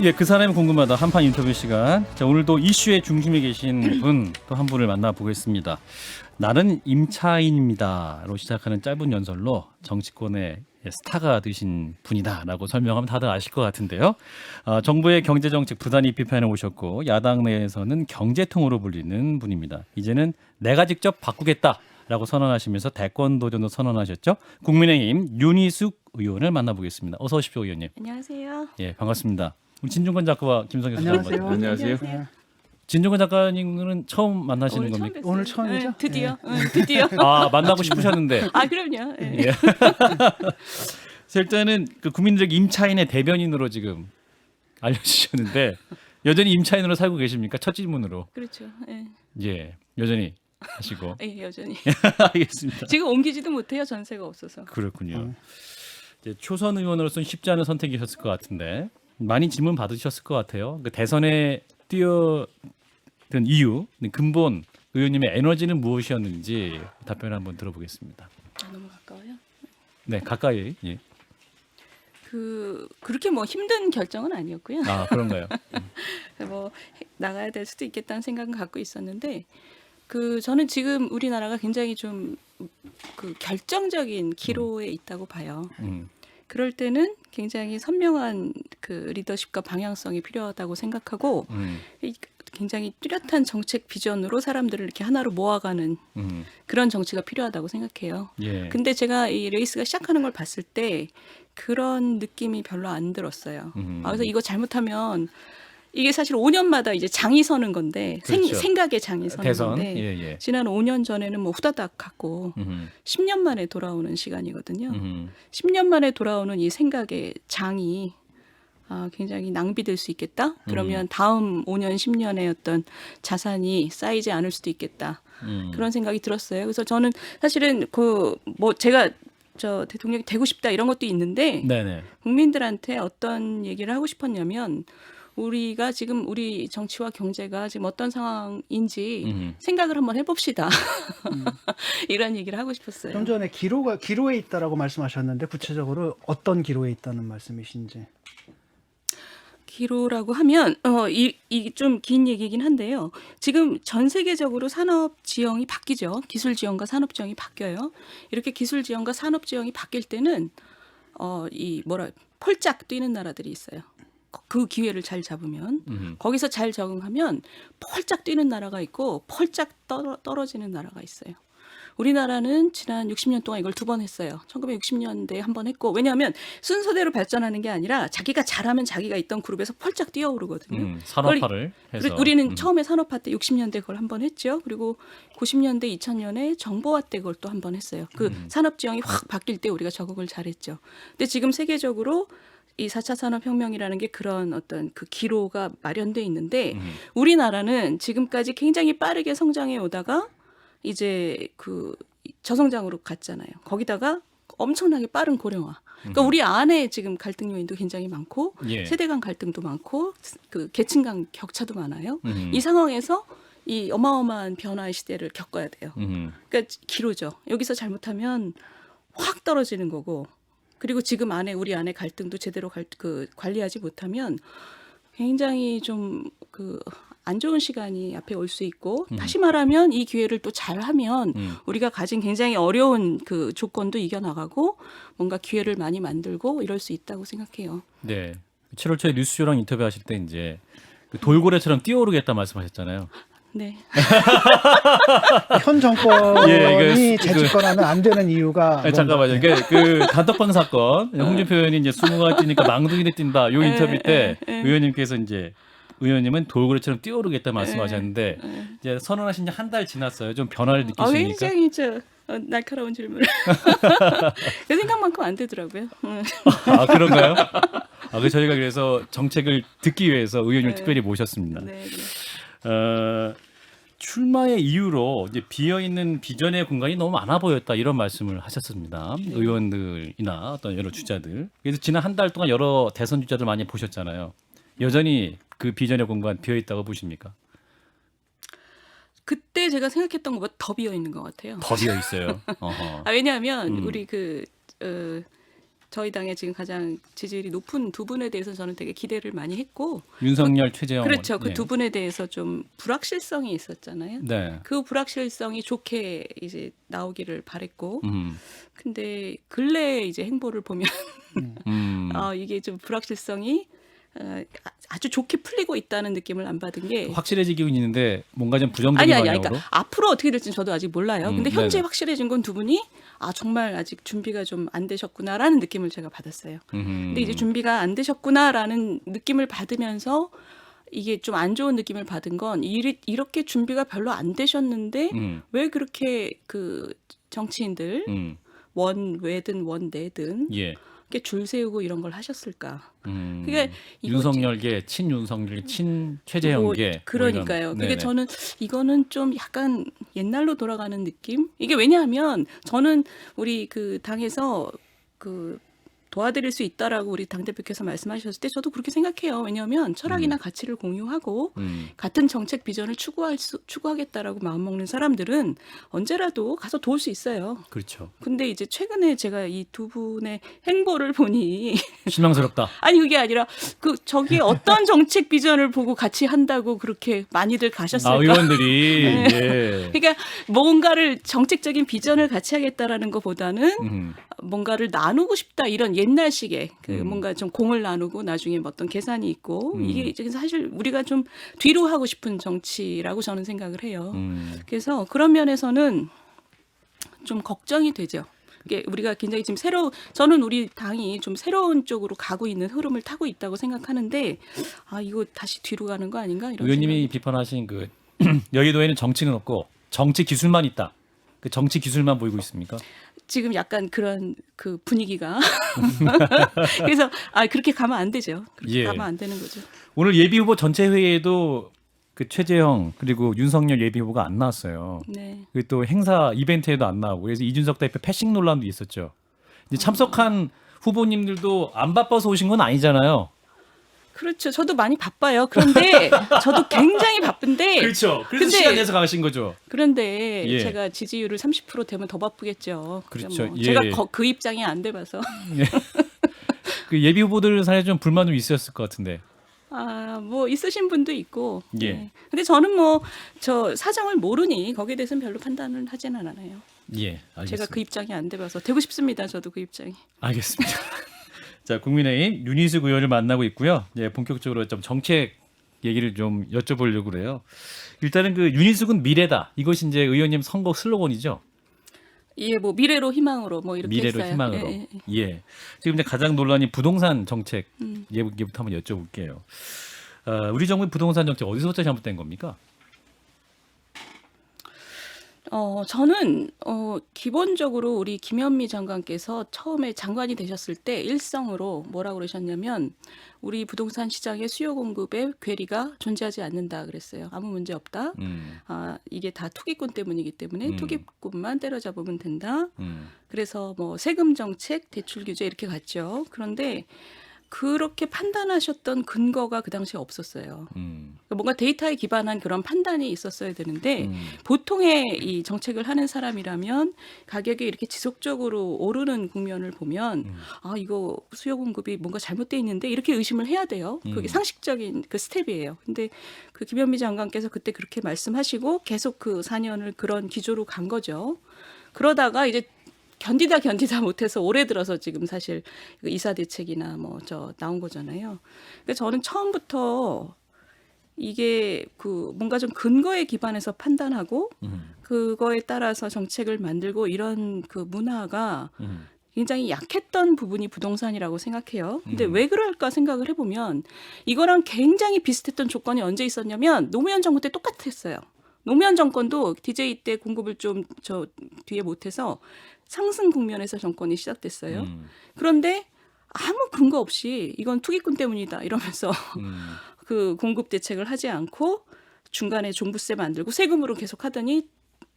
예, 그 사람이 궁금하다 한판 인터뷰 시간. 자, 오늘도 이슈의 중심에 계신 분 또 한 분을 만나보겠습니다. 나는 임차인입니다로 시작하는 짧은 연설로 정치권의 스타가 되신 분이다라고 설명하면 다들 아실 것 같은데요. 정부의 경제정책 부단히 비판해 오셨고 야당 내에서는 경제통으로 불리는 분입니다. 이제는 내가 직접 바꾸겠다라고 선언하시면서 대권 도전도 선언하셨죠. 국민의힘 윤희숙 의원을 만나보겠습니다. 어서 오십시오, 의원님. 안녕하세요. 예, 반갑습니다. 우리 진중권 작가와 김성현 안녕하세요. 선생님. 네. 진중권 작가님은 처음 만나시는 오늘 처음 겁니까? 뵀어요. 오늘 처음이죠? 네, 드디어. 드디어. 아, 만나고 싶으셨는데. 아, 그럼요. 네. 예. 일단은 그 국민들에게 임차인의 대변인으로 지금 알려주셨는데 여전히 임차인으로 살고 계십니까? 첫 질문으로. 그렇죠. 네. 예, 여전히 하시고. 예, 여전히. 알겠습니다. 지금 옮기지도 못해요. 전세가 없어서. 그렇군요. 이제 초선 의원으로서는 쉽지 않은 선택이셨을 것 같은데 많이 질문 받으셨을 것 같아요. 그 대선에 뛰어든 이유, 근본 의원님의 에너지는 무엇이었는지 답변을 한번 들어보겠습니다. 아, 너무 가까워요. 네, 가까이. 예. 그렇게 뭐 힘든 결정은 아니었고요. 아, 그런가요? 뭐 나가야 될 수도 있겠다는 생각은 갖고 있었는데 저는 지금 우리나라가 굉장히 좀 결정적인 기로에 있다고 봐요. 그럴 때는 굉장히 선명한 리더십과 방향성이 필요하다고 생각하고 굉장히 뚜렷한 정책 비전으로 사람들을 이렇게 하나로 모아가는 그런 정치가 필요하다고 생각해요. 예. 근데 제가 이 레이스가 시작하는 걸 봤을 때 그런 느낌이 별로 안 들었어요. 그래서 이거 잘못하면 이게 사실 5년마다 이제 장이 서는 건데 그렇죠. 생각의 장이 서는 대선. 건데 예. 지난 5년 전에는 뭐 후다닥 갔고 10년 만에 돌아오는 시간이거든요. 10년 만에 돌아오는 이 생각의 장이 굉장히 낭비될 수 있겠다. 그러면 다음 5년, 10년의 어떤 자산이 쌓이지 않을 수도 있겠다. 그런 생각이 들었어요. 그래서 저는 사실은 제가 대통령이 되고 싶다 이런 것도 있는데 네네. 국민들한테 어떤 얘기를 하고 싶었냐면 우리가 지금 우리 정치와 경제가 지금 어떤 상황인지 생각을 한번 해봅시다. 이런 얘기를 하고 싶었어요. 좀 전에 기로에 있다라고 말씀하셨는데 구체적으로 어떤 기로에 있다는 말씀이신지. 기로라고 하면 이 좀 긴 얘기긴 한데요. 지금 전 세계적으로 산업 지형이 바뀌죠. 기술 지형과 산업 지형이 바뀌어요. 이렇게 기술 지형과 산업 지형이 바뀔 때는 폴짝 뛰는 나라들이 있어요. 그 기회를 잘 잡으면 거기서 잘 적응하면 펄짝 뛰는 나라가 있고 펄짝 떨어지는 나라가 있어요. 우리나라는 지난 60년 동안 이걸 2번 했어요. 1960년대에 한 번 했고 왜냐하면 순서대로 발전하는 게 아니라 자기가 잘하면 자기가 있던 그룹에서 펄짝 뛰어오르거든요. 산업화를 해서. 우리는 처음에 산업화 때 60년대 그걸 한 번 했죠. 그리고 90년대 2000년에 정보화 때 그걸 또 한 번 했어요. 산업 지형이 확 바뀔 때 우리가 적응을 잘했죠. 근데 지금 세계적으로 이 4차 산업혁명이라는 게 그런 어떤 기로가 마련돼 있는데 우리나라는 지금까지 굉장히 빠르게 성장해 오다가 이제 저성장으로 갔잖아요. 거기다가 엄청나게 빠른 고령화. 그러니까 우리 안에 지금 갈등 요인도 굉장히 많고 예. 세대 간 갈등도 많고 계층 간 격차도 많아요. 이 상황에서 이 어마어마한 변화의 시대를 겪어야 돼요. 그러니까 기로죠. 여기서 잘못하면 확 떨어지는 거고 그리고 지금 우리 안에 갈등도 제대로 관리하지 못하면 굉장히 좀 안 좋은 시간이 앞에 올 수 있고 다시 말하면 이 기회를 또 잘하면 우리가 가진 굉장히 어려운 조건도 이겨나가고 뭔가 기회를 많이 만들고 이럴 수 있다고 생각해요. 네. 7월 초에 뉴스쇼랑 인터뷰하실 때 이제 돌고래처럼 뛰어오르겠다 말씀하셨잖아요. 네. 현 정권이 예, 재집권하면 안 되는 이유가 잠깐만요. 그 단톡방 사건 홍준표 의원이 이제 20가 뛰니까 망둥이를 뛴다. 요 인터뷰 때 의원님께서 이제 의원님은 돌고래처럼 뛰어오르겠다 말씀하셨는데 이제 선언하신 지 한 달 지났어요. 좀 변화를 느끼십니까? 굉장히 날카로운 질문을. 그 생각만큼 안 되더라고요. 아, 그런가요? 저희가 그래서 정책을 듣기 위해서 의원님을 특별히 모셨습니다. 네. 출마의 이유로 이제 비어 있는 비전의 공간이 너무 많아 보였다 이런 말씀을 하셨습니다. 의원들이나 어떤 여러 주자들. 그래서 지난 한 달 동안 여러 대선 주자들 많이 보셨잖아요. 여전히 그 비전의 공간 비어 있다고 보십니까? 그때 제가 생각했던 것보다 더 비어 있는 것 같아요. 더 비어 있어요. 왜냐하면 우리 저희 당에 지금 가장 지지율이 높은 두 분에 대해서 저는 되게 기대를 많이 했고 윤석열, 최재형 그렇죠. 의원. 그 두 분에 대해서 좀 불확실성이 있었잖아요. 네. 그 불확실성이 좋게 이제 나오기를 바랬고 음. 근데 근래 이제 행보를 보면 이게 좀 불확실성이 아주 좋게 풀리고 있다는 느낌을 안 받은 게 확실해지긴 있는데 뭔가 좀 부정적인 아니 방향으로. 그러니까 앞으로 어떻게 될지는 저도 아직 몰라요. 근데 현재 네네. 확실해진 건 두 분이 정말 아직 준비가 좀 안 되셨구나라는 느낌을 제가 받았어요. 근데 이제 준비가 안 되셨구나라는 느낌을 받으면서 이게 좀 안 좋은 느낌을 받은 건 이렇게 준비가 별로 안 되셨는데 왜 그렇게 그 정치인들 원외든 원내든 예. 이렇게 줄 세우고 이런 걸 하셨을까? 그게 윤석열계, 친윤석열계, 친최재형계. 그러니까요. 그게 저는 이거는 좀 약간 옛날로 돌아가는 느낌? 이게 왜냐하면 저는 우리 그 당에서 그 도와드릴 수 있다라고 우리 당대표께서 말씀하셨을 때 저도 그렇게 생각해요. 왜냐하면 철학이나 가치를 공유하고 같은 정책 비전을 추구하겠다라고 마음먹는 사람들은 언제라도 가서 도울 수 있어요. 그렇죠. 근데 이제 최근에 제가 이 두 분의 행보를 보니 실망스럽다. 아니 그게 아니라 저기 어떤 정책 비전을 보고 같이 한다고 그렇게 많이들 가셨을까? 의원들이. 네. 예. 그러니까 뭔가를 정책적인 비전을 같이 하겠다라는 것보다는 뭔가를 나누고 싶다 이런 옛날식의 뭔가 좀 공을 나누고 나중에 어떤 계산이 있고 이게 사실 우리가 좀 뒤로 하고 싶은 정치라고 저는 생각을 해요. 그래서 그런 면에서는 좀 걱정이 되죠. 이게 우리가 굉장히 지금 저는 우리 당이 좀 새로운 쪽으로 가고 있는 흐름을 타고 있다고 생각하는데 이거 다시 뒤로 가는 거 아닌가 이런 의원님이 생각이. 비판하신 그 여의도에는 정치는 없고 정치 기술만 있다. 그 정치 기술만 보이고 있습니까? 지금 약간 그런 그 분위기가 그래서 그렇게 가면 안 되죠. 그렇게 예. 가면 안 되는 거죠. 오늘 예비 후보 전체 회의에도 그 최재형 그리고 윤석열 예비 후보가 안 나왔어요. 네. 그리고 또 행사 이벤트에도 안 나오고 그래서 이준석 대표 패싱 논란도 있었죠. 이제 참석한 후보님들도 안 바빠서 오신 건 아니잖아요. 그렇죠. 저도 많이 바빠요. 그런데 저도 굉장히 바쁜데. 그렇죠. 그래서 근데- 시간 내서 가신 거죠. 그런데 예. 제가 지지율을 30% 되면 더 바쁘겠죠. 그렇죠. 뭐 예. 제가 그 입장이 안 돼봐서. 그 예비 후보들 사이에 좀 불만 좀 있었을 것 같은데. 뭐 있으신 분도 있고. 예. 네. 근데 저는 저 사정을 모르니 거기에 대해서는 별로 판단을 하지는 않아요. 예, 알겠습니다. 제가 그 입장이 안 돼봐서 되고 싶습니다. 저도 그 입장이. 알겠습니다. 자, 국민의힘 윤희숙 의원을 만나고 있고요. 예, 본격적으로 좀 정책 얘기를 좀 여쭤보려고 그래요. 일단은 그 윤희숙은 미래다. 이것이 이제 의원님 선거 슬로건이죠. 예, 뭐 미래로 희망으로 뭐 이렇게 미래로 했어요. 희망으로. 예, 예. 예. 지금 이제 가장 논란이 부동산 정책 얘기부터 한번 여쭤볼게요. 우리 정부의 부동산 정책 어디서부터 잘못된 겁니까? 저는 기본적으로 우리 김현미 장관께서 처음에 장관이 되셨을 때 일성으로 뭐라고 그러셨냐면 우리 부동산 시장의 수요 공급에 괴리가 존재하지 않는다 그랬어요. 아무 문제 없다. 이게 다 투기꾼 때문이기 때문에 투기꾼만 때려잡으면 된다. 그래서 뭐 세금 정책, 대출 규제 이렇게 갔죠. 그런데 그렇게 판단하셨던 근거가 그 당시에 없었어요. 뭔가 데이터에 기반한 그런 판단이 있었어야 되는데 보통의 이 정책을 하는 사람이라면 가격이 이렇게 지속적으로 오르는 국면을 보면 이거 수요 공급이 뭔가 잘못돼 있는데 이렇게 의심을 해야 돼요. 그게 상식적인 그 스텝이에요. 근데 그 김현미 장관께서 그때 그렇게 말씀하시고 계속 그 4년을 그런 기조로 간 거죠. 그러다가 이제 견디다 못해서 올해 들어서 지금 사실 이사 대책이나 뭐 나온 거잖아요. 그러니까 저는 처음부터 이게 그 뭔가 좀 근거에 기반해서 판단하고 그거에 따라서 정책을 만들고 이런 그 문화가 굉장히 약했던 부분이 부동산이라고 생각해요. 근데 왜 그럴까 생각을 해보면 이거랑 굉장히 비슷했던 조건이 언제 있었냐면 노무현 정부 때 똑같았어요. 노무현 정권도 DJ 때 공급을 좀 뒤에 못해서 상승 국면에서 정권이 시작됐어요. 그런데 아무 근거 없이 이건 투기꾼 때문이다 이러면서 그 공급 대책을 하지 않고 중간에 종부세 만들고 세금으로 계속 하더니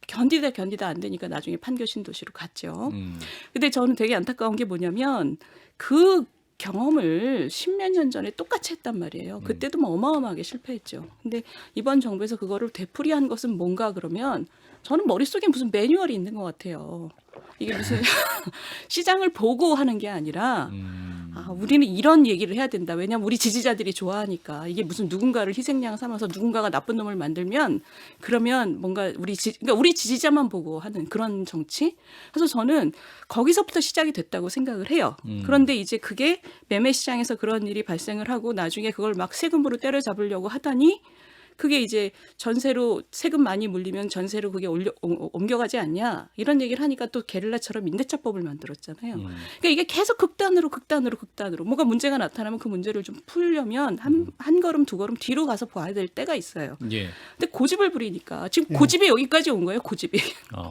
견디다 안 되니까 나중에 판교 신도시로 갔죠. 근데 저는 되게 안타까운 게 뭐냐면 그 경험을 10몇 년 전에 똑같이 했단 말이에요. 그때도 뭐 어마어마하게 실패했죠. 근데 이번 정부에서 그거를 되풀이한 것은 뭔가 그러면 저는 머릿속에 무슨 매뉴얼이 있는 것 같아요. 이게 무슨 시장을 보고 하는 게 아니라 우리는 이런 얘기를 해야 된다. 왜냐하면 우리 지지자들이 좋아하니까. 이게 무슨 누군가를 희생양 삼아서 누군가가 나쁜 놈을 만들면 그러면 뭔가 그러니까 우리 지지자만 보고 하는 그런 정치. 그래서 저는 거기서부터 시작이 됐다고 생각을 해요. 그런데 이제 그게 매매 시장에서 그런 일이 발생을 하고 나중에 그걸 막 세금으로 때려잡으려고 하다니 그게 이제 전세로 세금 많이 물리면 전세로 그게 옮겨가지 않냐 이런 얘기를 하니까 또 게릴라처럼 임대차법을 만들었잖아요. 그러니까 이게 계속 극단으로 뭐가 문제가 나타나면 그 문제를 좀 풀려면 한 걸음 두 걸음 뒤로 가서 봐야 될 때가 있어요. 예. 근데 고집을 부리니까 지금 고집이 여기까지 온 거예요. 고집이.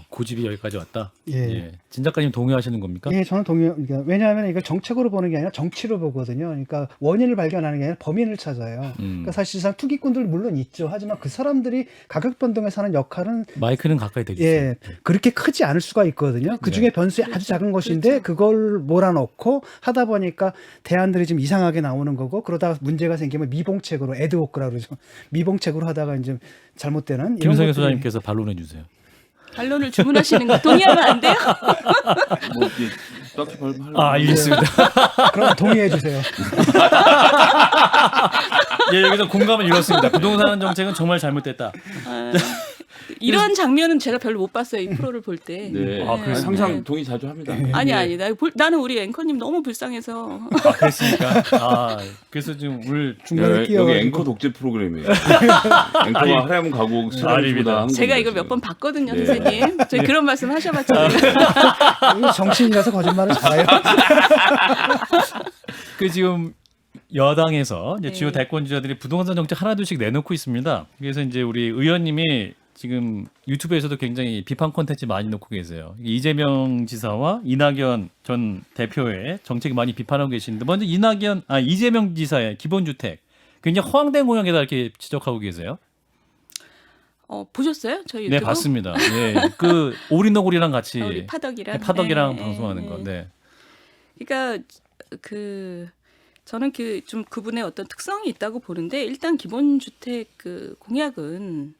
고집이 여기까지 왔다. 예. 진 작가님 동의하시는 겁니까? 예, 저는 그러니까 왜냐하면 이걸 정책으로 보는 게 아니라 정치로 보거든요. 그러니까 원인을 발견하는 게 아니라 범인을 찾아요. 그러니까 사실상 투기꾼들 물론 있죠. 하지만 그 사람들이 가격 변동에서 하는 역할은 마이크는 가까이 대주세요. 예, 그렇게 크지 않을 수가 있거든요. 그 중에 변수에 아주 작은 것인데 그걸 몰아넣고 하다 보니까 대안들이 좀 이상하게 나오는 거고 그러다가 문제가 생기면 미봉책으로 애드호크라 그러죠. 미봉책으로 하다가 이제 잘못되는 김성현 소장님께서 반론해 주세요. 반론을 주문하시는 거 동의하면 안 돼요? 뭐 딱히 발표할 알겠습니다. 그럼 동의해 주세요. 예, 여기서 공감을 이뤘습니다. 부동산 정책은 정말 잘못됐다. 이런 장면은 제가 별로 못 봤어요. 이 프로를 볼 때. 네. 그래서 항상 동의 자주 합니다. 아니. 나는 우리 앵커님 너무 불쌍해서. 그랬습니까? 그래서 지금 오늘 여기 앵커 독재 프로그램이에요. 앵커가 하야문 가고 아닙니다. 제가 이걸 몇 번 봤거든요, 선생님. 저희 그런 말씀 하셔봤잖아요. 정치인이라서 거짓말을 잘해요. 지금 여당에서 이제 네. 주요 대권주자들이 부동산 정책 하나둘씩 내놓고 있습니다. 그래서 이제 우리 의원님이 지금 유튜브에서도 굉장히 비판 콘텐츠 많이 놓고 계세요. 이재명 지사와 이낙연 전 대표의 정책이 많이 비판하고 계시는데 먼저 이재명 지사의 기본주택 굉장히 허황된 공약이다 이렇게 지적하고 계세요. 보셨어요? 저희 유튜브? 네, 봤습니다. 예, 그 오리너구리랑 같이 우리 파덕이랑 파덕이랑 방송하는 거. 네. 그러니까 저는 좀 그분의 어떤 특성이 있다고 보는데 일단 기본주택 공약은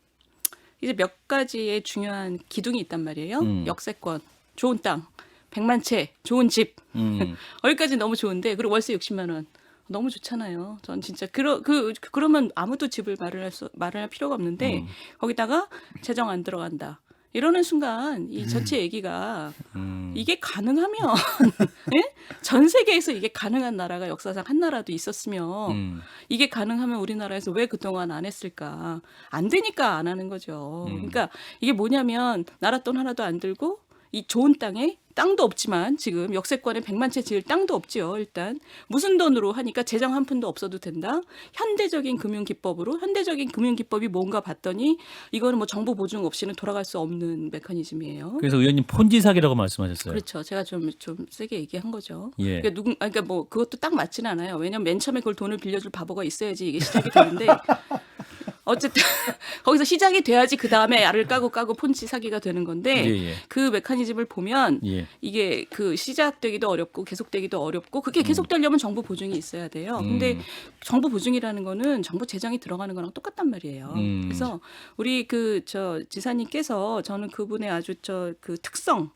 이제 몇 가지의 중요한 기둥이 있단 말이에요. 역세권, 좋은 땅, 100만 채, 좋은 집. 여기까지 너무 좋은데 그리고 월세 60만 원. 너무 좋잖아요. 전 진짜 그러면 아무도 집을 마련할 필요가 없는데 거기다가 재정 안 들어간다. 이러는 순간 이 전체 얘기가 이게 가능하면 예? 전 세계에서 이게 가능한 나라가 역사상 한 나라도 있었으면 이게 가능하면 우리나라에서 왜 그동안 안 했을까? 안 되니까 안 하는 거죠. 그러니까 이게 뭐냐면 나라 돈 하나도 안 들고 이 좋은 땅에 땅도 없지만 지금 역세권에 100만 채 지을 땅도 없지요. 일단 무슨 돈으로 하니까 재정 한 푼도 없어도 된다. 현대적인 금융기법이 뭔가 봤더니 이거는 뭐 정부 보증 없이는 돌아갈 수 없는 메커니즘이에요. 그래서 의원님 폰지 사기라고 말씀하셨어요. 그렇죠. 제가 좀 세게 얘기한 거죠. 예. 그러니까 뭐 그것도 딱 맞지는 않아요. 왜냐면 맨 처음에 그걸 돈을 빌려줄 바보가 있어야지 이게 시작이 되는데 어쨌든 거기서 시작이 돼야지 그 다음에 알을 까고 폰치 사기가 되는 건데 예. 그 메커니즘을 보면 예. 이게 시작되기도 어렵고 계속되기도 어렵고 그게 계속되려면 정부 보증이 있어야 돼요. 근데 정부 보증이라는 거는 정부 재정이 들어가는 거랑 똑같단 말이에요. 그래서 우리 지사님께서 저는 그분의 아주 그 특성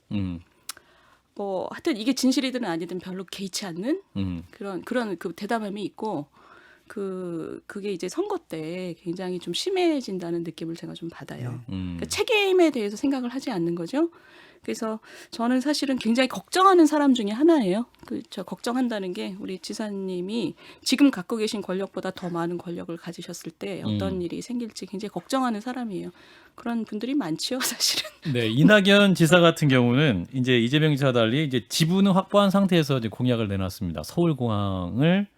뭐 하여튼 이게 진실이든 아니든 별로 개의치 않는 그런 그 대담함이 있고 그게 이제 선거 때 굉장히 좀 심해진다는 느낌을 제가 좀 받아요. 그러니까 책임에 대해서 생각을 하지 않는 거죠. 그래서 저는 사실은 굉장히 걱정하는 사람 중에 하나예요. 저 걱정한다는 게 우리 지사님이 지금 갖고 계신 권력보다 더 많은 권력을 가지셨을 때 어떤 일이 생길지 굉장히 걱정하는 사람이에요. 그런 분들이 많지요, 사실은. 네, 이낙연 지사 같은 경우는 이제 이재명 지사와 달리 이제 지분을 확보한 상태에서 이제 공약을 내놨습니다. 서울공항을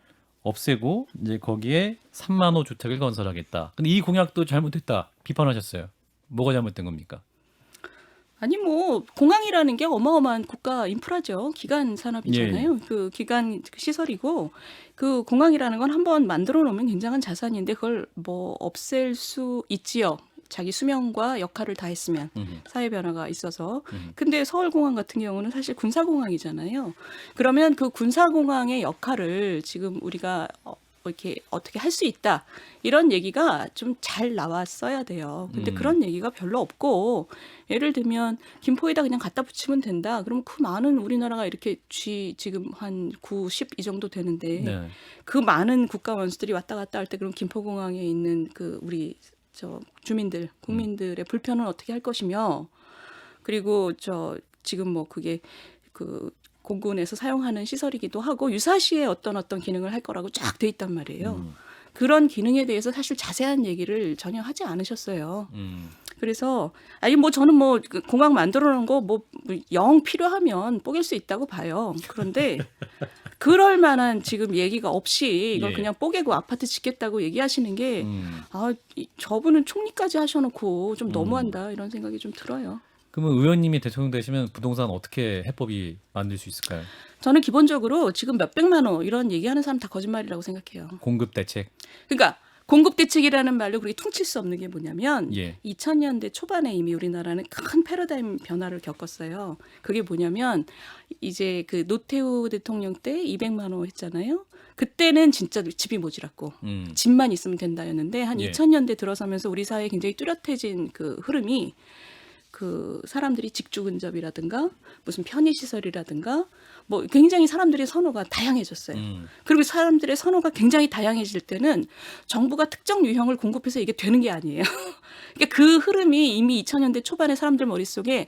없애고 이제 거기에 3만 호 주택을 건설하겠다. 근데 이 공약도 잘못됐다 비판하셨어요. 뭐가 잘못된 겁니까? 아니 뭐 공항이라는 게 어마어마한 국가 인프라죠. 기간 산업이잖아요. 예. 그 기간 시설이고 그 공항이라는 건 한번 만들어 놓으면 굉장한 자산인데 그걸 뭐 없앨 수 있지요. 자기 수명과 역할을 다했으면 사회 변화가 있어서. 근데 서울공항 같은 경우는 사실 군사공항이잖아요. 그러면 그 군사공항의 역할을 지금 우리가 이렇게 어떻게 할 수 있다 이런 얘기가 좀 잘 나왔어야 돼요. 근데 그런 얘기가 별로 없고 예를 들면 김포에다 그냥 갖다 붙이면 된다. 그러면 그 많은 우리나라가 이렇게 지금 한 9, 10 이 정도 되는데 네. 그 많은 국가 원수들이 왔다 갔다 할 때 그럼 김포공항에 있는 그 우리 저 주민들 국민들의 불편은 어떻게 할 것이며 그리고 저 지금 뭐 그게 그 공군에서 사용하는 시설이기도 하고 유사시에 어떤 기능을 할 거라고 쫙 돼 있단 말이에요. 그런 기능에 대해서 사실 자세한 얘기를 전혀 하지 않으셨어요. 그래서 아니 뭐 저는 뭐 공항 만들어 놓은 거 뭐 영 필요하면 뽀갤 수 있다고 봐요. 그런데 그럴 만한 지금 얘기가 없이 이걸 예. 그냥 뽀개고 아파트 짓겠다고 얘기하시는 게 저분은 총리까지 하셔놓고 좀 너무한다 이런 생각이 좀 들어요. 그러면 의원님이 대통령 되시면 부동산 어떻게 해법이 만들 수 있을까요? 저는 기본적으로 지금 몇백만 원 이런 얘기하는 사람 다 거짓말이라고 생각해요. 공급 대책. 그러니까 공급 대책이라는 말로 그렇게 퉁칠 수 없는 게 뭐냐면 예. 2000년대 초반에 이미 우리나라는 큰 패러다임 변화를 겪었어요. 그게 뭐냐면 이제 그 노태우 대통령 때 200만 원 했잖아요. 그때는 진짜 집이 모자랐고 집만 있으면 된다였는데 한 예. 2000년대 들어서면서 우리 사회에 굉장히 뚜렷해진 그 흐름이 그 사람들이 직주 근접이라든가 무슨 편의시설이라든가 뭐 굉장히 사람들의 선호가 다양해졌어요. 그리고 사람들의 선호가 굉장히 다양해질 때는 정부가 특정 유형을 공급해서 이게 되는 게 아니에요. 그러니까 그 흐름이 이미 2000년대 초반에 사람들 머릿속에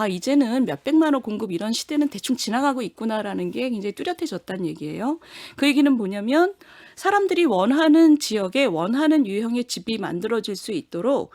이제는 몇백만 원 공급 이런 시대는 대충 지나가고 있구나라는 게 굉장히 뚜렷해졌다는 얘기예요. 그 얘기는 뭐냐면 사람들이 원하는 지역에 원하는 유형의 집이 만들어질 수 있도록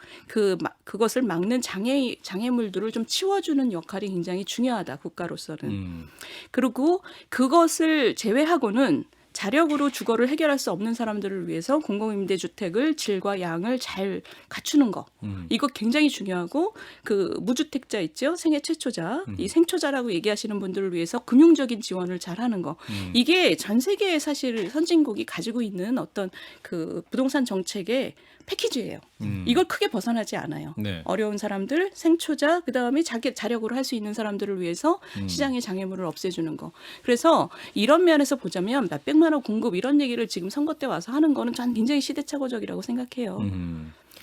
그것을 막는 장애물들을 좀 치워주는 역할이 굉장히 중요하다 국가로서는. 그리고 그것을 제외하고는 자력으로 주거를 해결할 수 없는 사람들을 위해서 공공임대주택을 질과 양을 잘 갖추는 거. 이거 굉장히 중요하고 그 무주택자 있죠. 생애 최초자. 이 생초자라고 얘기하시는 분들을 위해서 금융적인 지원을 잘 하는 거. 이게 전 세계의 사실 선진국이 가지고 있는 어떤 그 부동산 정책의 패키지예요. 이걸 크게 벗어나지 않아요. 네. 어려운 사람들, 생초자, 그다음에 자기 자력으로 할 수 있는 사람들을 위해서 시장의 장애물을 없애주는 거. 그래서 이런 면에서 보자면 몇백만 원 공급 이런 얘기를 지금 선거 때 와서 하는 거는 전 굉장히 시대착오적이라고 생각해요.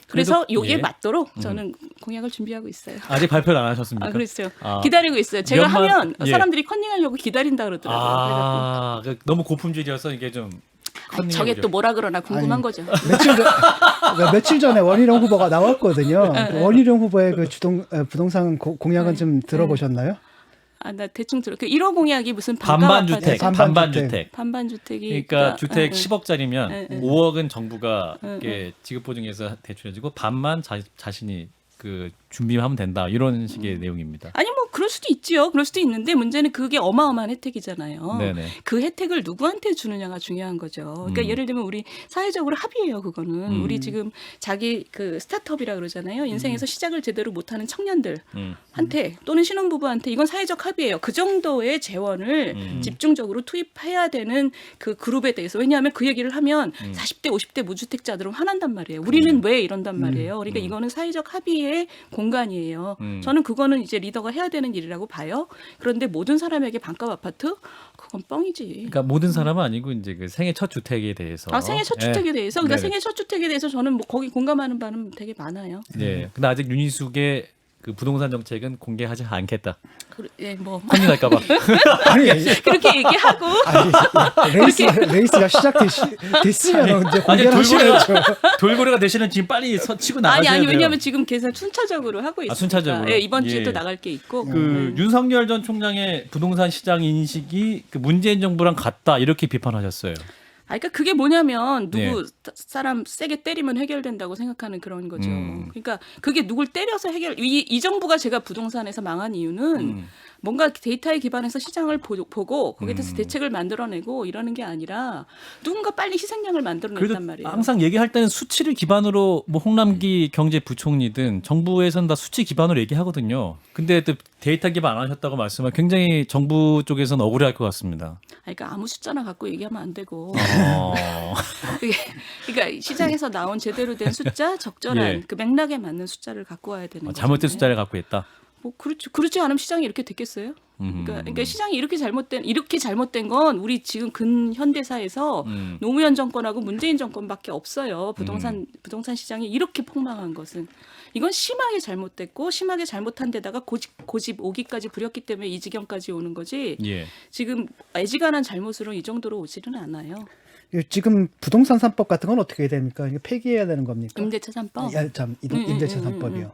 그래서 그래도- 이게 예. 맞도록 저는 공약을 준비하고 있어요. 아직 발표를 안 하셨습니까? 그랬어요. 아. 기다리고 있어요. 제가 몇만- 하면 예. 사람들이 컨닝하려고 기다린다 그러더라고요. 그래갖고 너무 고품질이어서 이게 좀 저게 또 뭐라 그러나 궁금한 아니, 거죠. 며칠 전에 원희룡 후보가 나왔거든요. 원희룡 후보의 그 부동산 공약은 좀 들어보셨나요? 나 대충 들어. 그 1호 공약이 무슨 반반 주택, 반반 주택. 반반 주택이 그러니까 주택 10억짜리면 네. 5억은 정부가 이게 지급 보증해서 대출해주고 반만 자신이 그 준비하면 된다 이런 식의 내용입니다. 아니 뭐 그럴 수도 있지요. 그럴 수도 있는데 문제는 그게 어마어마한 혜택이잖아요. 네네. 그 혜택을 누구한테 주느냐가 중요한 거죠. 그러니까 예를 들면 우리 사회적으로 합의해요. 그거는 우리 지금 자기 그 스타트업이라 그러잖아요. 인생에서 시작을 제대로 못하는 청년들한테 또는 신혼부부한테 이건 사회적 합의예요. 그 정도의 재원을 집중적으로 투입해야 되는 그 그룹에 대해서 왜냐하면 그 얘기를 하면 40대 50대 무주택자들은 화난단 말이에요. 우리는 왜 이런단 말이에요. 그러니까 이거는 사회적 합의의 공간이에요. 저는 그거는 이제 리더가 해야 되는 일이라고 봐요. 그런데 모든 사람에게 반값 아파트? 그건 뻥이지. 그러니까 모든 사람은 아니고 이제 그 생애 첫 주택에 대해서. 생애 첫 주택에 대해서. 그러니까 네네. 생애 첫 주택에 대해서 저는 뭐 거기 공감하는 바는 되게 많아요. 네. 근데 아직 윤희숙의 그 부동산 정책은 공개하지 않겠다. 뭐 컨닝할까봐. 아니, 그렇게 얘기하고 레이스가 시작됐으면 이제 아니 공개를 하셔야죠. 돌고래가 되시는 지금 빨리 치고 나가셔야 돼요. 왜냐하면 지금 계산 순차적으로 하고 있으니까. 순차적으로? 예, 이번 주에 예. 또 나갈 게 있고. 그 윤석열 전 총장의 부동산 시장 인식이 그 문재인 정부랑 같다 이렇게 비판하셨어요. 그러니까 그게 뭐냐면 누구 네. 사람 세게 때리면 해결된다고 생각하는 그런 거죠. 그러니까 그게 누굴 때려서 이 정부가 제가 부동산에서 망한 이유는 뭔가 데이터에 기반해서 시장을 보고 거기에 대해서 대책을 만들어내고 이러는 게 아니라 누군가 빨리 희생양을 그래도 만들어냈단 말이에요. 항상 얘기할 때는 수치를 기반으로 뭐 홍남기 경제부총리든 정부에서는 다 수치 기반으로 얘기하거든요. 근데 또 데이터 기반 안 하셨다고 말씀하면 굉장히 정부 쪽에서는 억울해할 것 같습니다. 그러니까 아무 숫자나 갖고 얘기하면 안 되고 어. 그러니까 시장에서 나온 제대로 된 숫자, 적절한 예. 그 맥락에 맞는 숫자를 갖고 와야 되는 거죠. 잘못된 숫자를 갖고 있다. 뭐 그렇지 않으면 시장이 이렇게 됐겠어요? 그러니까 시장이 이렇게 잘못된 건 우리 지금 근현대사에서 노무현 정권하고 문재인 정권밖에 없어요. 부동산 시장이 이렇게 폭망한 것은 이건 심하게 잘못됐고 심하게 잘못한 데다가 고집 오기까지 부렸기 때문에 이 지경까지 오는 거지. 예. 지금 애지간한 잘못으로 이 정도로 오지는 않아요. 지금 부동산 3법 같은 건 어떻게 됩니까? 이게 폐기해야 되는 겁니까? 임대차 3법. 임대차 3법이요.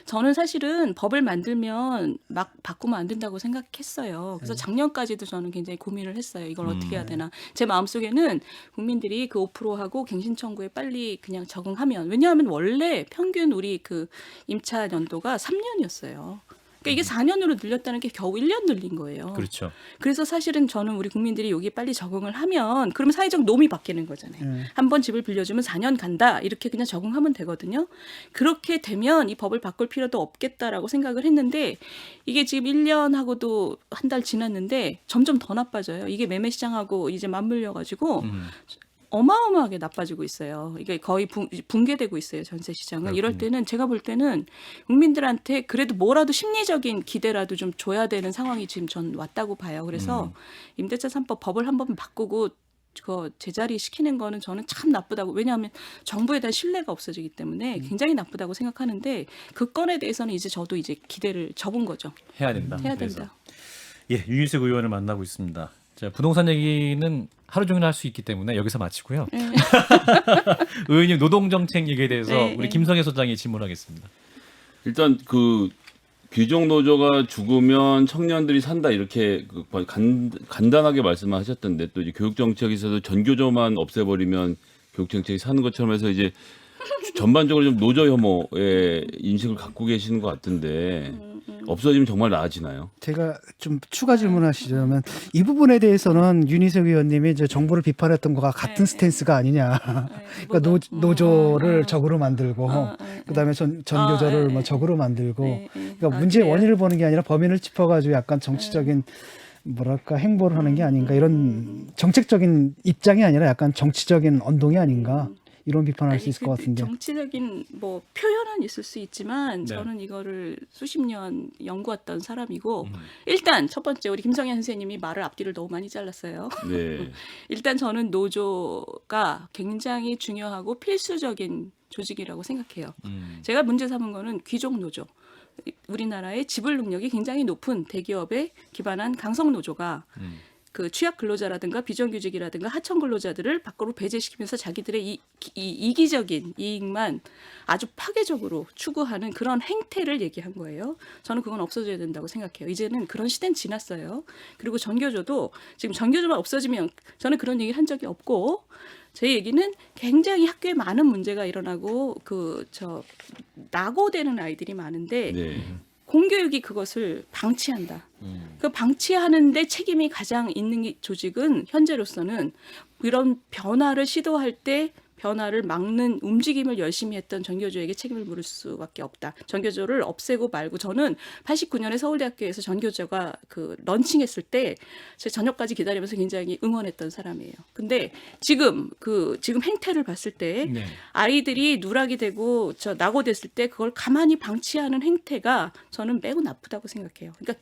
저는 사실은 법을 만들면 막 바꾸면 안 된다고 생각했어요. 그래서 작년까지도 저는 굉장히 고민을 했어요. 이걸 어떻게 해야 되나. 제 마음속에는 국민들이 그 5%하고 갱신 청구에 빨리 그냥 적응하면, 왜냐하면 원래 평균 우리 그 임차 연도가 3년이었어요. 그러니까 이게 4년으로 늘렸다는 게 겨우 1년 늘린 거예요. 그렇죠. 그래서 사실은 저는 우리 국민들이 여기에 빨리 적응을 하면 그러면 사회적 놈이 바뀌는 거잖아요. 한 번 집을 빌려주면 4년 간다. 이렇게 그냥 적응하면 되거든요. 그렇게 되면 이 법을 바꿀 필요도 없겠다라고 생각을 했는데 이게 지금 1년하고도 한 달 지났는데 점점 더 나빠져요. 이게 매매 시장하고 이제 맞물려가지고 어마어마하게 나빠지고 있어요. 이게 거의 붕괴되고 있어요. 전세 시장은. 이럴 때는 제가 볼 때는 국민들한테 그래도 뭐라도 심리적인 기대라도 좀 줘야 되는 상황이 지금 전 왔다고 봐요. 그래서 임대차 3법 법을 한번 바꾸고 그거 제자리 시키는 거는 저는 참 나쁘다고. 왜냐하면 정부에 대한 신뢰가 없어지기 때문에 굉장히 나쁘다고 생각하는데 그 건에 대해서는 이제 저도 이제 기대를 접은 거죠. 해야 된다. 해야 그래서. 된다. 예, 유일색 의원을 만나고 있습니다. 자, 부동산 얘기는 하루 종일 할 수 있기 때문에 여기서 마치고요. 네. 의원님 노동정책 얘기에 대해서 네, 우리 네. 김성애 소장이 질문하겠습니다. 일단 그 귀족 노조가 죽으면 청년들이 산다 이렇게 간단하게 말씀하셨던데 또 이제 교육 정책에서도 전교조만 없애버리면 교육 정책이 사는 것처럼 해서 이제 전반적으로 좀 노조 혐오의 인식을 갖고 계시는 것 같은데 없어지면 정말 나아지나요? 제가 좀 추가 질문하시자면 이 부분에 대해서는 윤희석 의원님이 이제 정부를 비판했던 거가 같은 스탠스가 아니냐. 그러니까 노조를 적으로 만들고 그다음에 전교조를 뭐 적으로 만들고 그러니까 문제의 원인을 보는 게 아니라 범인을 짚어가지고 약간 정치적인 뭐랄까 행보를 하는 게 아닌가 이런 정책적인 입장이 아니라 약간 정치적인 언동이 아닌가. 이런 비판할 수 있을 것 같은데. 정치적인 뭐 표현은 있을 수 있지만 네. 저는 이거를 수십 년 연구했던 사람이고 일단 첫 번째 우리 김성현 선생님이 말을 앞뒤를 너무 많이 잘랐어요. 네. 일단 저는 노조가 굉장히 중요하고 필수적인 조직이라고 생각해요. 제가 문제 삼은 거는 귀족 노조. 우리나라의 지불 능력이 굉장히 높은 대기업에 기반한 강성 노조가 그 취약 근로자라든가 비정규직이라든가 하청 근로자들을 밖으로 배제시키면서 자기들의 이기적인 이익만 아주 파괴적으로 추구하는 그런 행태를 얘기한 거예요. 저는 그건 없어져야 된다고 생각해요. 이제는 그런 시대는 지났어요. 그리고 전교조도 지금 전교조만 없어지면 저는 그런 얘기를 한 적이 없고 제 얘기는 굉장히 학교에 많은 문제가 일어나고 낙오되는 아이들이 많은데 네. 공교육이 그것을 방치한다. 그 방치하는데 책임이 가장 있는 조직은 현재로서는 이런 변화를 시도할 때 변화를 막는 움직임을 열심히 했던 전교조에게 책임을 물을 수밖에 없다. 전교조를 없애고 말고 저는 89년에 서울대학교에서 전교조가 그 런칭했을 때 제 저녁까지 기다리면서 굉장히 응원했던 사람이에요. 근데 지금 행태를 봤을 때 네. 아이들이 누락이 되고 낙오됐을 때 그걸 가만히 방치하는 행태가 저는 매우 나쁘다고 생각해요. 그러니까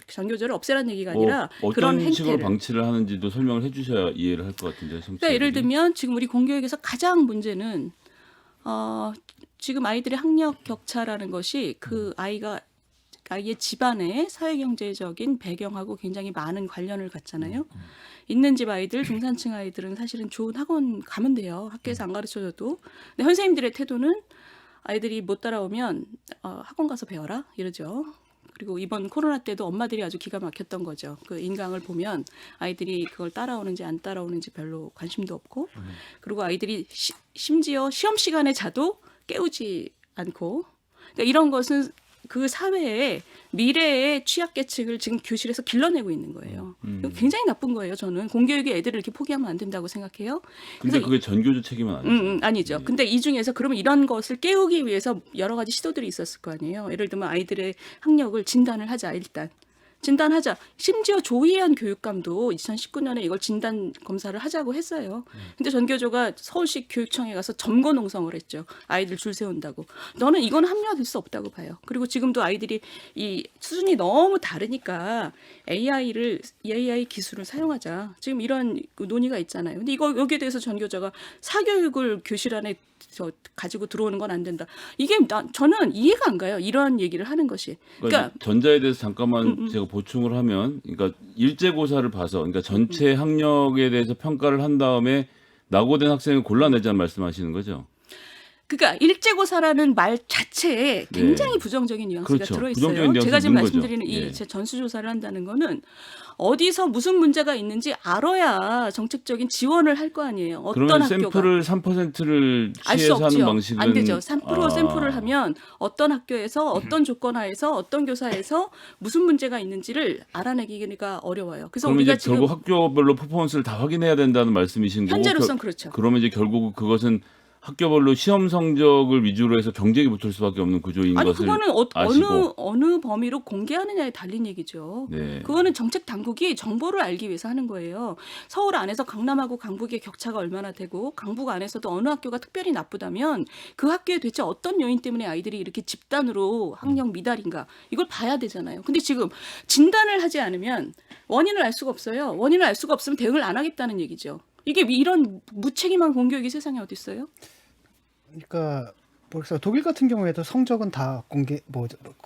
전교조를 없애라는 얘기가 아니라 그런 어떤 식으로 행태를. 방치를 하는지도 설명을 해주셔야 이해를 할 것 같은데. 그러니까 예를 들면 지금 우리 공교육에서 가장 문제는 지금 아이들의 학력 격차라는 것이 그 아이의 집안의 사회경제적인 배경하고 굉장히 많은 관련을 갖잖아요. 있는 집 아이들, 중산층 아이들은 사실은 좋은 학원 가면 돼요. 학교에서 안 가르쳐줘도. 근데 선생님들의 태도는 아이들이 못 따라오면 학원 가서 배워라 이러죠. 그리고 이번 코로나 때도 엄마들이 아주 기가 막혔던 거죠. 그 인강을 보면 아이들이 그걸 따라오는지 안 따라오는지 별로 관심도 없고 그리고 아이들이 심지어 시험 시간에 자도 깨우지 않고 그러니까 이런 것은 그 사회에 미래의 취약계층을 지금 교실에서 길러내고 있는 거예요. 이거 굉장히 나쁜 거예요. 저는 공교육의 애들을 이렇게 포기하면 안 된다고 생각해요. 근데 그래서 그게 전교조 책임은 아니죠. 아니죠. 근데 이 중에서 그러면 이런 것을 깨우기 위해서 여러 가지 시도들이 있었을 거 아니에요. 예를 들면 아이들의 학력을 진단을 하자 일단. 진단하자. 심지어 조희연 교육감도 2019년에 이걸 진단 검사를 하자고 했어요. 근데 전교조가 서울시 교육청에 가서 점거 농성을 했죠. 아이들 줄 세운다고. 저는 이건 합리화될 수 없다고 봐요. 그리고 지금도 아이들이 이 수준이 너무 다르니까 AI 기술을 사용하자. 지금 이런 논의가 있잖아요. 근데 여기에 대해서 전교조가 사교육을 교실 안에 가지고 들어오는 건 안 된다. 이게 저는 이해가 안 가요. 이런 얘기를 하는 것이. 그러니까 전자에 대해서 잠깐만 제가 보충을 하면, 그러니까 일제고사를 봐서, 그러니까 전체 학력에 대해서 평가를 한 다음에 낙오된 학생을 골라내자는 말씀하시는 거죠. 그러니까 일제고사라는 말 자체에 굉장히 부정적인 뉘앙스가 그렇죠. 들어있어요. 부정적인 뉘앙스가 제가 지금 있는 거죠. 말씀드리는 예. 이 제 전수조사를 한다는 거는 어디서 무슨 문제가 있는지 알아야 정책적인 지원을 할 거 아니에요. 어떤 그러면 학교가. 샘플을 3%를 알 수 취해서 하는 없죠. 방식은 안 되죠. 3% 샘플을 하면 어떤 학교에서 어떤 조건하에서 어떤 교사에서 무슨 문제가 있는지를 알아내기가 어려워요. 그래서 그러면 우리가 이제 지금 결국 학교별로 퍼포먼스를 다 확인해야 된다는 말씀이신 거고, 현재로선 그렇죠. 그러면 이제 결국 그것은 학교별로 시험 성적을 위주로 해서 경쟁이 붙을 수밖에 없는 구조인 아니 것을 그거는 아시고. 어느 범위로 공개하느냐에 달린 얘기죠. 네. 그거는 정책 당국이 정보를 알기 위해서 하는 거예요. 서울 안에서 강남하고 강북의 격차가 얼마나 되고 강북 안에서도 어느 학교가 특별히 나쁘다면 그 학교에 대체 어떤 요인 때문에 아이들이 이렇게 집단으로 학력 미달인가 이걸 봐야 되잖아요. 근데 지금 진단을 하지 않으면 원인을 알 수가 없어요. 원인을 알 수가 없으면 대응을 안 하겠다는 얘기죠. 이게 이런 무책임한 공교육이 세상에 어디 있어요? 그러니까 그래서 독일 같은 경우에도 성적은 다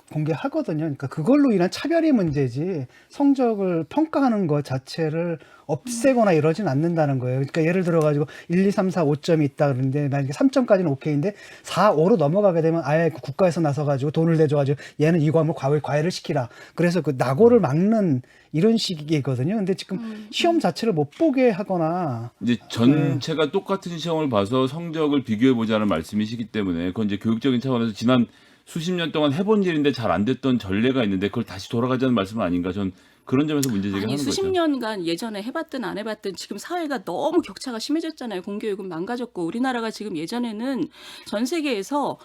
공개하거든요. 그러니까 그걸로 인한 차별이 문제지 성적을 평가하는 것 자체를 없애거나 이러진 않는다는 거예요. 그러니까 예를 들어 가지고 1, 2, 3, 4, 5점이 있다 그러는데 만약에 3점까지는 오케이인데 4, 5로 넘어가게 되면 아예 국가에서 나서 가지고 돈을 내줘 가지고 얘는 이 과목 과외를 시키라. 그래서 그 낙오를 막는 이런 식이거든요. 근데 지금 시험 자체를 못 보게 하거나 이제 전체가 똑같은 시험을 봐서 성적을 비교해 보자는 말씀이시기 때문에 그건 이제 교육적인 차원에서 지난 수십 년 동안 해본 일인데 잘 안 됐던 전례가 있는데 그걸 다시 돌아가자는 말씀은 아닌가? 전 그런 점에서 문제 제기하는 거죠. 수십 년간 예전에 해봤든 안 해봤든 지금 사회가 너무 격차가 심해졌잖아요. 공교육은 망가졌고 우리나라가 지금 예전에는 전 세계에서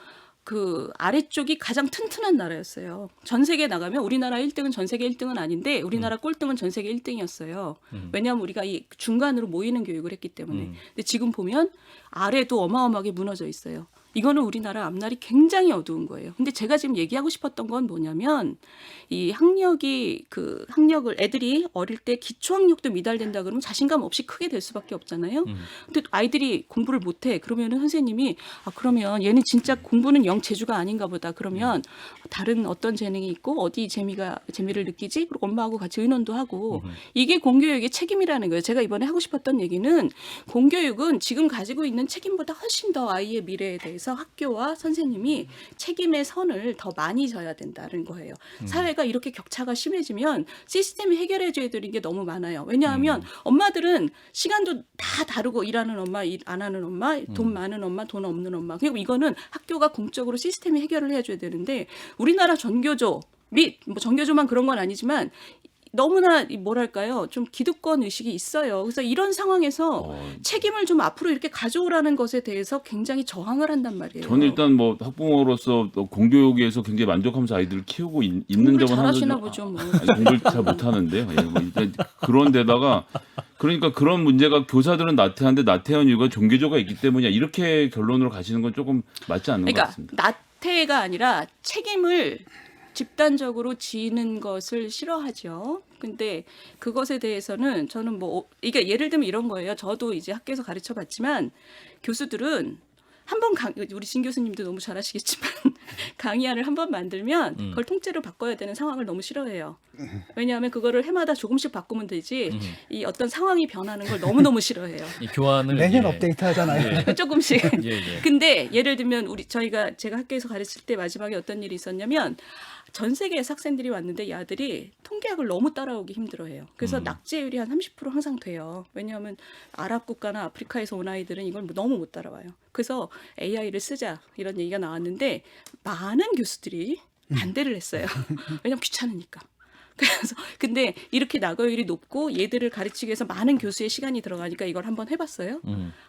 그 아래쪽이 가장 튼튼한 나라였어요. 전 세계에 나가면 우리나라 1등은 전 세계 1등은 아닌데 우리나라 꼴등은 전 세계 1등이었어요. 왜냐하면 우리가 이 중간으로 모이는 교육을 했기 때문에. 근데 지금 보면 아래도 어마어마하게 무너져 있어요. 이거는 우리나라 앞날이 굉장히 어두운 거예요. 근데 제가 지금 얘기하고 싶었던 건 뭐냐면 이 학력을 애들이 어릴 때 기초학력도 미달된다 그러면 자신감 없이 크게 될 수밖에 없잖아요. 근데 아이들이 공부를 못해. 그러면은 선생님이 그러면 얘는 진짜 공부는 영 재주가 아닌가 보다. 그러면 다른 어떤 재능이 있고 어디 재미를 느끼지? 그리고 엄마하고 같이 의논도 하고 이게 공교육의 책임이라는 거예요. 제가 이번에 하고 싶었던 얘기는 공교육은 지금 가지고 있는 책임보다 훨씬 더 아이의 미래에 대해서 학교와 선생님이 책임의 선을 더 많이 져야 된다는 거예요. 사회가 이렇게 격차가 심해지면 시스템이 해결해 줘야 되는 게 너무 많아요. 왜냐하면 엄마들은 시간도 다 다르고 일하는 엄마, 일 안 하는 엄마, 돈 많은 엄마, 돈 없는 엄마. 그리고 이거는 학교가 공적으로 시스템이 해결을 해줘야 되는데 우리나라 전교조 및 전교조만 그런 건 아니지만 너무나 뭐랄까요, 좀 기득권 의식이 있어요. 그래서 이런 상황에서 책임을 좀 앞으로 이렇게 가져오라는 것에 대해서 굉장히 저항을 한단 말이에요. 저는 일단 학부모로서 공교육에서 굉장히 만족하면서 아이들을 키우고 있는 점은 잘하시나 보죠. 뭐. 공부를 잘 못하는데요. 일단 그런 데다가 그러니까 그런 문제가 교사들은 나태한데 나태한 이유가 종교조가 있기 때문이야. 이렇게 결론으로 가시는 건 조금 맞지 않는 것 같습니다. 나태가 아니라 책임을 집단적으로 지는 것을 싫어하죠. 근데 그것에 대해서는 저는 이게 예를 들면 이런 거예요. 저도 이제 학교에서 가르쳐 봤지만 교수들은 우리 신 교수님도 너무 잘하시겠지만 강의안을 한 번 만들면 그걸 통째로 바꿔야 되는 상황을 너무 싫어해요. 왜냐하면 그거를 해마다 조금씩 바꾸면 되지 이 어떤 상황이 변하는 걸 너무너무 싫어해요. 이 교환을 매년 업데이트 하잖아요. 조금씩. 예. 근데 예를 들면 제가 학교에서 가르칠 때 마지막에 어떤 일이 있었냐면 전 세계에서 학생들이 왔는데 이 아들이 통계학을 너무 따라오기 힘들어해요. 그래서 낙제율이 한 30% 항상 돼요. 왜냐하면 아랍 국가나 아프리카에서 온 아이들은 이걸 너무 못 따라와요. 그래서 AI를 쓰자 이런 얘기가 나왔는데 많은 교수들이 반대를 했어요. 왜냐면 귀찮으니까. 그래서 근데 이렇게 낙오율이 높고 얘들을 가르치기 위해서 많은 교수의 시간이 들어가니까 이걸 한번 해봤어요.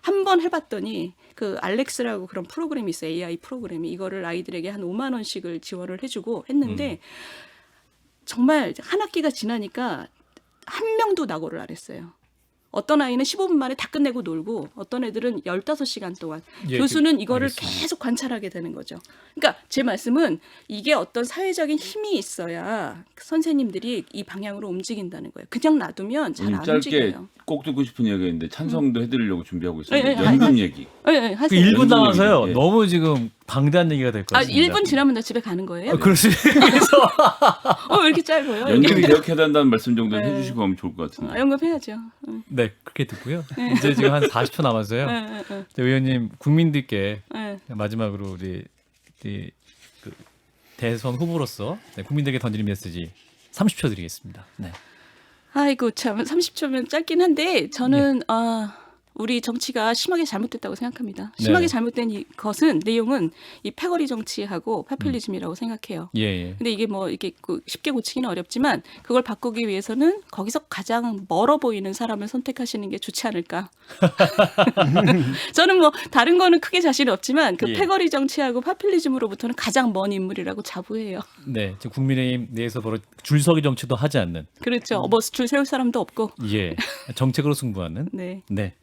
한번 해봤더니 그 알렉스라고 그런 프로그램이 있어요. AI 프로그램이 이거를 아이들에게 한 5만 원씩을 지원을 해주고 했는데 정말 한 학기가 지나니까 한 명도 낙오를 안 했어요. 어떤 아이는 15분 만에 다 끝내고 놀고 어떤 애들은 15시간 동안 예, 교수는 이거를 알겠습니다. 계속 관찰하게 되는 거죠. 그러니까 제 말씀은 이게 어떤 사회적인 힘이 있어야 선생님들이 이 방향으로 움직인다는 거예요. 그냥 놔두면 잘 안 짧게 움직여요. 꼭 듣고 싶은 얘기가 있는데 찬성도 해드리려고 준비하고 있습니다. 예, 예, 연금 얘기. 네, 네, 그 하세요. 1분 연금 남아서요. 얘기. 예. 너무 지금 방대한 얘기가 될 것 아, 같습니다. 1분 지나면 나 집에 가는 거예요? 그렇습니다. 그래서 왜 이렇게 짧아요? 연금 개혁해야 된다는 말씀 정도 네. 해주시고 하면 좋을 것 같은데. 연금해야죠. 네 그렇게 듣고요. 이제 지금 한 40초 남았어요. 네, 의원님 국민들께 네. 마지막으로 우리 그 대선 후보로서 네, 국민들에게 던지는 메시지 30초 드리겠습니다. 네. 아이고 참 30초면 짧긴 한데 저는 우리 정치가 심하게 잘못됐다고 생각합니다. 심하게 네. 잘못된 것은 내용은 이 패거리 정치하고 파퓰리즘이라고 생각해요. 예, 예. 근데 이게 뭐 이게 쉽게 고치기는 어렵지만 그걸 바꾸기 위해서는 거기서 가장 멀어 보이는 사람을 선택하시는 게 좋지 않을까. 저는 뭐 다른 거는 크게 자신 없지만 그 예. 패거리 정치하고 파퓰리즘으로부터는 가장 먼 인물이라고 자부해요. 네, 지금 국민의힘 내에서 바로 줄서기 정치도 하지 않는 그렇죠. 뭐 줄 세울 사람도 없고. 예 정책으로 승부하는 네. 네.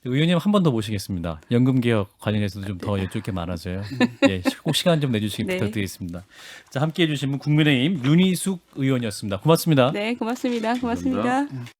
의원님 한 번 더 모시겠습니다. 연금 개혁 관련해서도 좀 더 여쭐 게 많아져요. 예, 꼭 시간 좀 내주시기 네. 부탁드리겠습니다. 자, 함께해 주신 분 국민의힘 윤희숙 의원이었습니다. 고맙습니다. 네, 고맙습니다. 고맙습니다. 감사합니다.